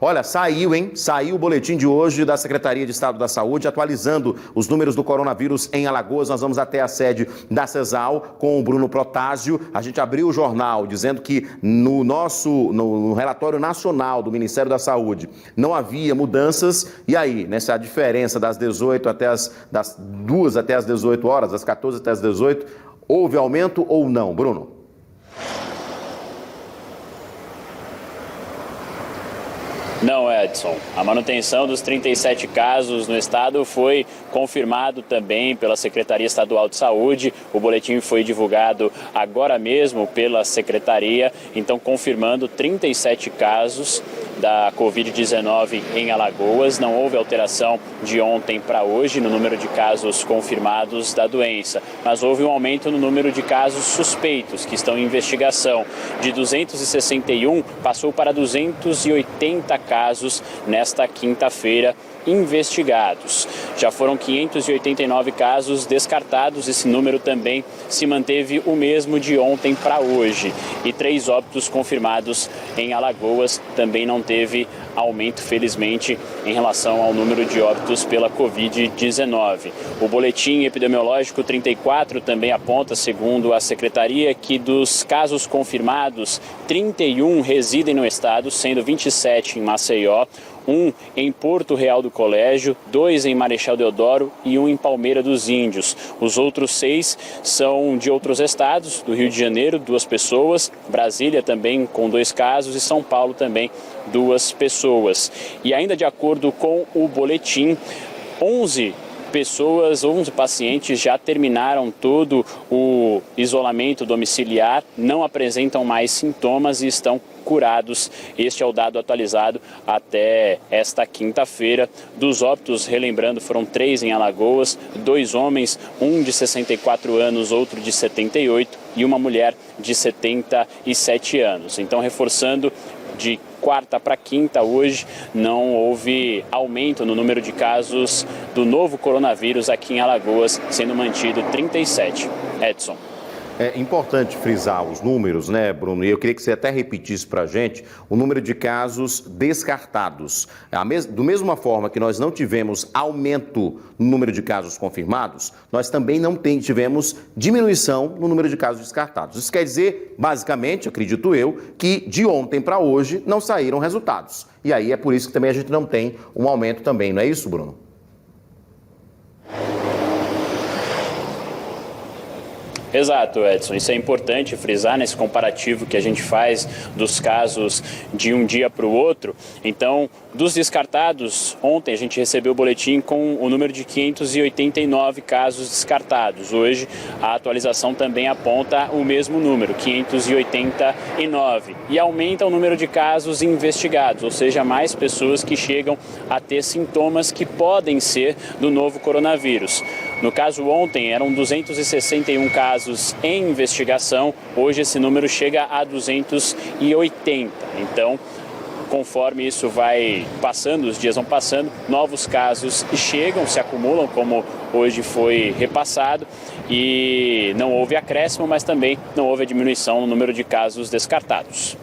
Olha, saiu, hein? Saiu o boletim de hoje da Secretaria de Estado da Saúde, atualizando os números do coronavírus em Alagoas. Nós vamos até a sede da CESAL com o Bruno Protásio. A gente abriu o jornal dizendo que no relatório nacional do Ministério da Saúde não havia mudanças. E aí, nessa diferença das 18 das 2 até as 18 horas, das 14 até as 18, houve aumento ou não, Bruno? Não, Edson. A manutenção dos 37 casos no estado foi confirmado também pela Secretaria Estadual de Saúde. O boletim foi divulgado agora mesmo pela Secretaria, então confirmando 37 casos da Covid-19 em Alagoas. Não houve alteração de ontem para hoje no número de casos confirmados da doença, mas houve um aumento no número de casos suspeitos que estão em investigação. De 261 passou para 280 casos nesta quinta-feira investigados. Já foram 589 casos descartados, esse número também se manteve o mesmo de ontem para hoje. E 3 óbitos confirmados em Alagoas, também não teve aumento, felizmente, em relação ao número de óbitos pela Covid-19. O boletim epidemiológico 34 também aponta, segundo a Secretaria, que dos casos confirmados, 31 residem no estado, sendo 27 em Maceió, 1 em Porto Real do Colégio, 2 em Marechal Deodoro e 1 em Palmeira dos Índios. Os outros 6 são de outros estados, do Rio de Janeiro, 2 pessoas, Brasília também com 2 casos e São Paulo também 2 pessoas. E ainda de acordo com o boletim, 11 pacientes já terminaram todo o isolamento domiciliar, não apresentam mais sintomas e estão curados. Este é o dado atualizado até esta quinta-feira. Dos óbitos, relembrando, foram 3 em Alagoas, 2 homens, um de 64 anos, outro de 78 e uma mulher de 77 anos. Então, reforçando, de quarta para quinta, hoje, não houve aumento no número de casos do novo coronavírus aqui em Alagoas, sendo mantido 37. Edson. É importante frisar os números, né, Bruno? E eu queria que você até repetisse para a gente o número de casos descartados. Da mesma forma que nós não tivemos aumento no número de casos confirmados, nós também não tivemos diminuição no número de casos descartados. Isso quer dizer, basicamente, acredito eu, que de ontem para hoje não saíram resultados. E aí é por isso que também a gente não tem um aumento também, não é isso, Bruno? Exato, Edson. Isso é importante frisar nesse comparativo que a gente faz dos casos de um dia para o outro. Então, dos descartados, ontem a gente recebeu o boletim com o número de 589 casos descartados. Hoje, a atualização também aponta o mesmo número, 589. E aumenta o número de casos investigados, ou seja, mais pessoas que chegam a ter sintomas que podem ser do novo coronavírus. No caso, ontem eram 261 casos em investigação, hoje esse número chega a 280. Então, conforme isso vai passando, os dias vão passando, novos casos chegam, se acumulam, como hoje foi repassado, e não houve acréscimo, mas também não houve a diminuição no número de casos descartados.